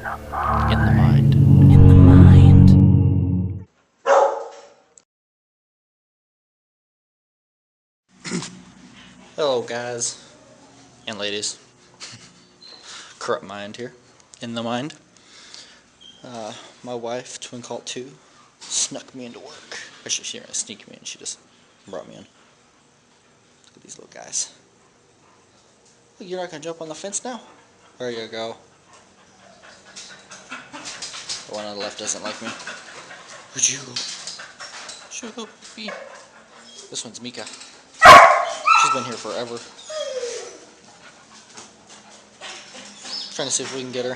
In the mind. In the mind. Hello, guys and ladies. CorruptMind here. In the mind. My wife, Twin Cult 2, snuck me into work. Actually, she didn't really sneak me in. She just brought me in. Look at these little guys. Look, you're not gonna jump on the fence now? There you go. The one on the left doesn't like me. Where'd you go? Sugar puppy. This one's Mika. She's been here forever. Trying to see if we can get her. I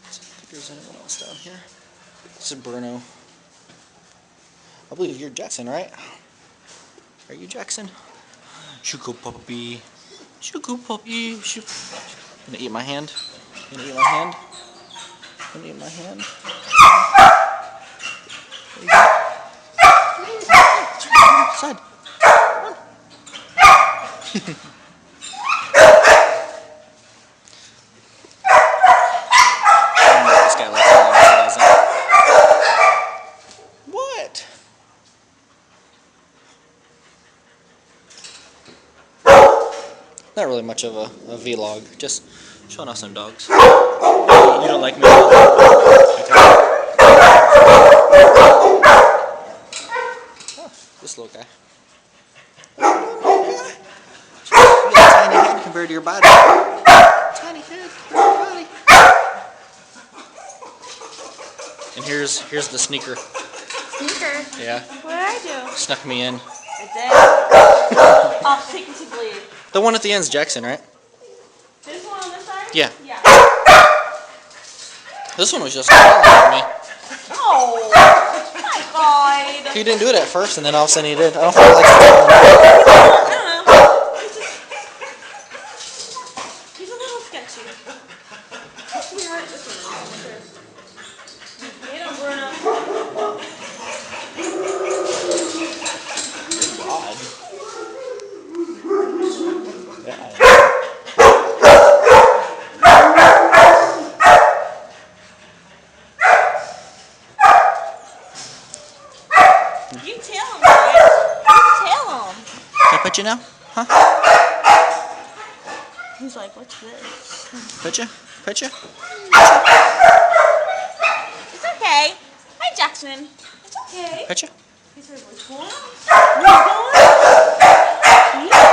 think there's anyone else down here. This is Bunneh. I believe you're Jackson, right? Are you Jackson? Sugar puppy. Sugar puppy. You gonna eat my hand? You gonna eat my hand? You gonna eat my hand? There you go. Side. Run. This guy likes it, he doesn't. What? Not really much of a vlog, just showing off some dogs. You don't like me? Okay. Oh, this little guy. You got a tiny head compared to your body. Tiny head compared to your body. And here's the sneaker. Sneaker? Yeah. What did I do? Snuck me in. I did. Off secretively. The one at the end's Jackson, right? This one on this side? Yeah. Yeah. This one was just calling at me. Oh my god. He didn't do it at first, and then all of a sudden he did. I don't think he likes to tell me. I don't know. He's a little sketchy. Yeah, this one. Get him, Bruno. God. Yeah. You tell him, guys. You tell him. Can I pet you now? Huh? He's like, what's this? Pet you? Pet you? It's okay. Hi, Jackson. It's okay. Pet you? He's like, what's going on? What's going on? Yeah.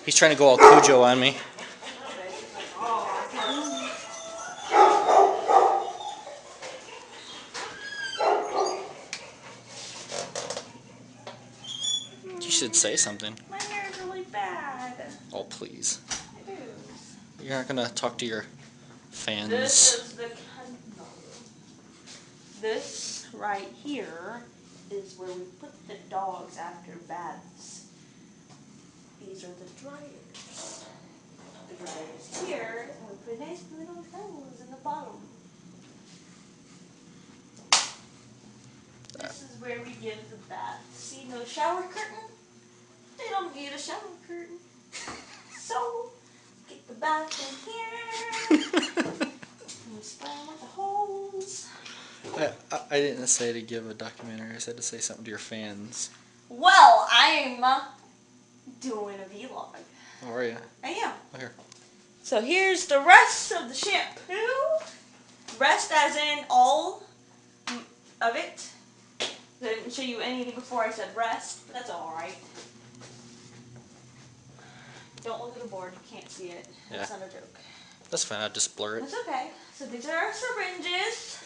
He's trying to go all Cujo on me. You should say something. My hair is really bad. Oh, please. It is. You're not gonna talk to your fans. This is the This right here is where we put the dogs after baths. These are the dryers. The dryers here, and we put nice little towels in the bottom. This is where we give the bath. See no shower curtain? They don't need a shower curtain. So, get the bath in here. And we spray them with the hose. I didn't say to give a documentary. I said to say something to your fans. Well, I'm doing a vlog. How are you? I am. Oh, here. So here's the rest of the shampoo. Rest as in all of it. I didn't show you anything before I said rest, but that's alright. Don't look at the board, you can't see it. That's not a joke. That's fine, I'll just blur it. That's okay. So these are our syringes.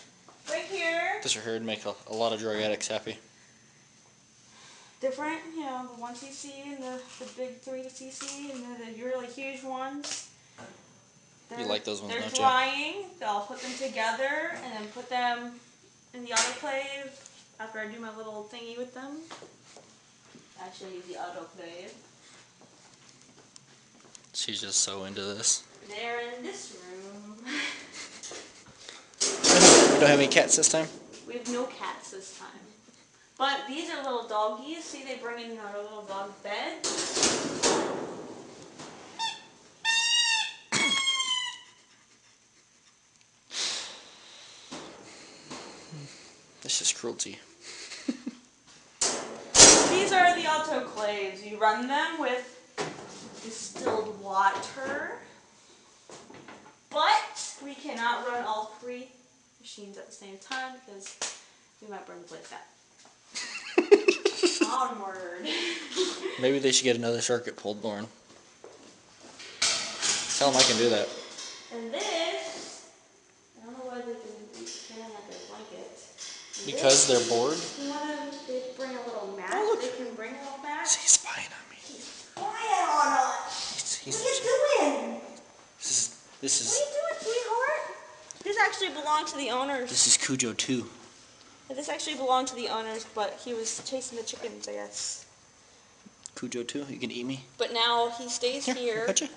Right here. This right here would make a lot of drug addicts happy. Different, you know, the 1cc and the big 3cc and the really huge ones. You like those ones, They're don't you? drying. So I'll put them together and then put them in the autoclave after I do my little thingy with them. I show you the autoclave. She's just so into this. They're in this room. Don't have any cats this time? We have no cats this time. But these are little doggies. See, they bring in our little dog bed. This is cruelty. These are the autoclaves. You run them with distilled water. But we cannot run all 3 machines at the same time because we might burn the place down. Onward. Maybe they should get another circuit pulled, Lauren. Tell them I can do that. And this, I don't know why they can't have their blanket. Because they're bored? They bring a little mat. Oh, look. They can bring a little mat. He's spying on me. He's spying on us. He's What are you doing? This is. What are you doing, sweetheart? This actually belonged to the owners. This is Cujo 2. This actually belonged to the owners, but he was chasing the chickens, I guess. Cujo 2, you can eat me. But now he stays here. Gotcha.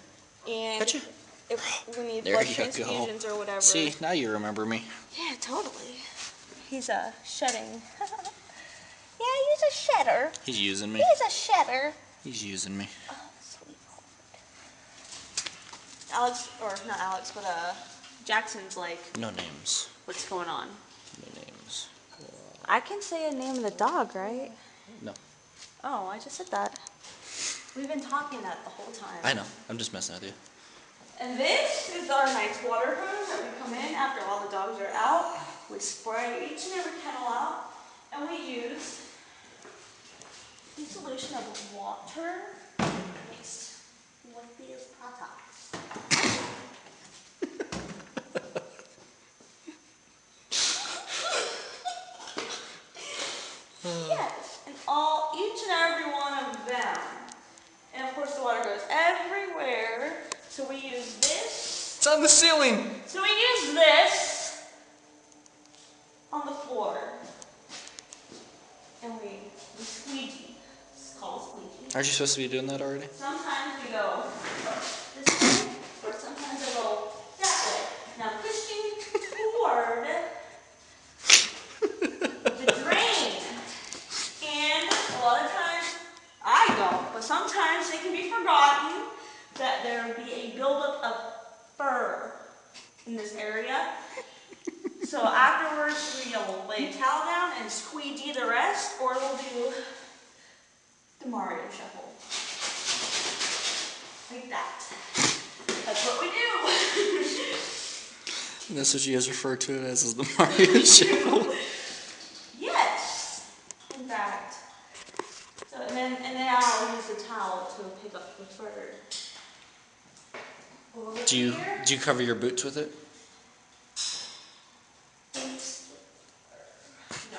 And Gotcha. if we need There blood you go. transfusions or whatever. See, now you remember me. Yeah, totally. He's shedding. Yeah, he's a shedder. He's using me. He's a shedder. He's using me. Oh, sweetheart. Alex, or not Alex, but Jackson's like, No names. what's going on? No names. I can say a name of the dog, right? No. Oh, I just said that. We've been talking that the whole time. I know. I'm just messing with you. And this is our nice water hose that we come in after all the dogs are out. We spray each and every kennel out, and we use the solution of water mixed with these products. Yes, and each and every one of them. And of course the water goes everywhere. So we use this. It's on the ceiling. So we use this on the floor. And we squeegee. It's called squeegee. Aren't you supposed to be doing that already? Sometimes we go this way, or sometimes I go that way. Now pushing toward the drain. And a lot of times, I don't, but sometimes it can be forgotten that there will be a buildup of fur in this area. So afterwards, we'll lay a towel down and squeegee the rest, or we'll do the Mario shuffle. Like that. That's what we do. And that's what you guys refer to it as is the Mario Show. Yes. In fact. So and then I'll use the towel to pick up the fur. Over Do here, you cover your boots with it? no.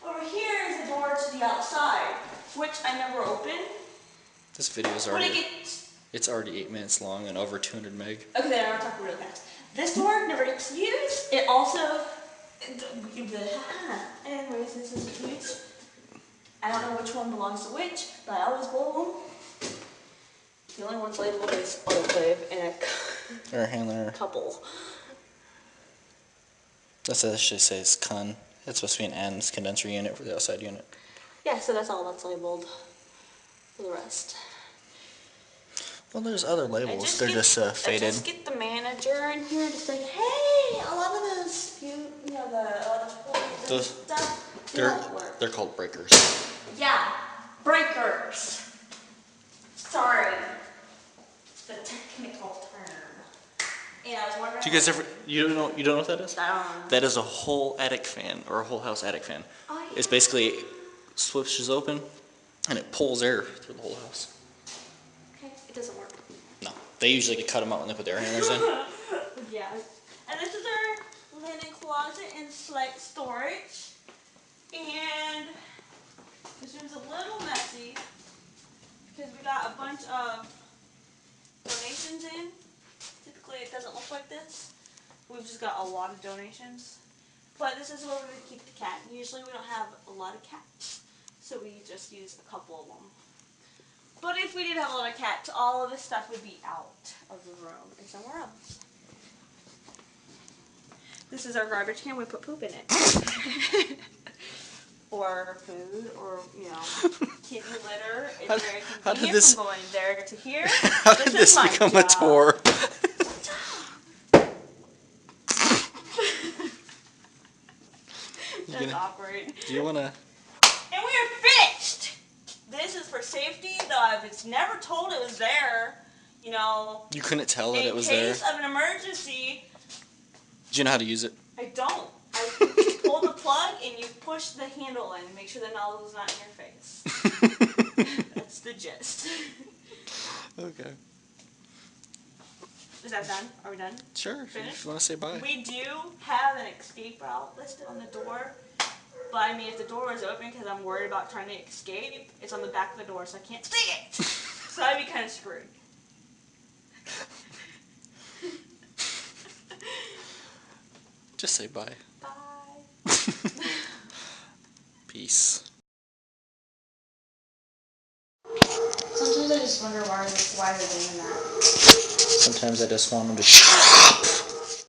Over here is the door to the outside, which I never open. This video is When it already. gets It's already 8 minutes long and over 200 meg. okay, then I'll talk really fast. This door never gets used. It also anyways, this is huge. I don't know which one belongs to which, but I always blow them. The only ones labeled is autoclave and Or handler. a couple. That's what it should say is con. It's supposed to be an N, it's condenser unit for the outside unit. Yeah, so that's all that's labeled for the rest. Well, there's other labels. They're just I faded. just get the manager in here to say, hey, a lot of those, the electrical Those- stuff, they don't work. They're called breakers. Yeah, breakers. Sorry, it's the technical term. And I was wondering. Do you guys ever? You don't know what that is? I don't know. That is a whole attic fan or a whole house attic fan. Oh, yeah. It's basically switches open and it pulls air through the whole house. Okay, it doesn't work. No, they usually cut them out when they put the air handlers in. Yeah. And this is our linen closet and slight storage. And this room's a little messy because we got a bunch of donations in. Typically it doesn't look like this. We've just got a lot of donations. But this is where we would keep the cat. Usually we don't have a lot of cats, so we just use a couple of them. But if we did have a lot of cats, all of this stuff would be out of the room and somewhere else. This is our garbage can. We put poop in it. Or food, or, you know, kitty litter. It's very convenient from going there to here. How did this become a tour? That's awkward. Do you want to... And we are finished! This is for safety, though if it's never told it was there, you know... You couldn't tell that it was there? In case of an emergency... Do you know how to use it? I don't. I pull the plug and you push the handle in and make sure the nozzle is not in your face. That's the gist. Okay. Is that done? Are we done? Sure. Finished? If you want to say bye. We do have an escape route listed on the door. But I mean, if the door is open because I'm worried about trying to escape, it's on the back of the door, so I can't see it. So that'd be kind of screwed. Just say bye. Bye. Peace. Sometimes I just wonder why they're doing that. Sometimes I just want them to shut up.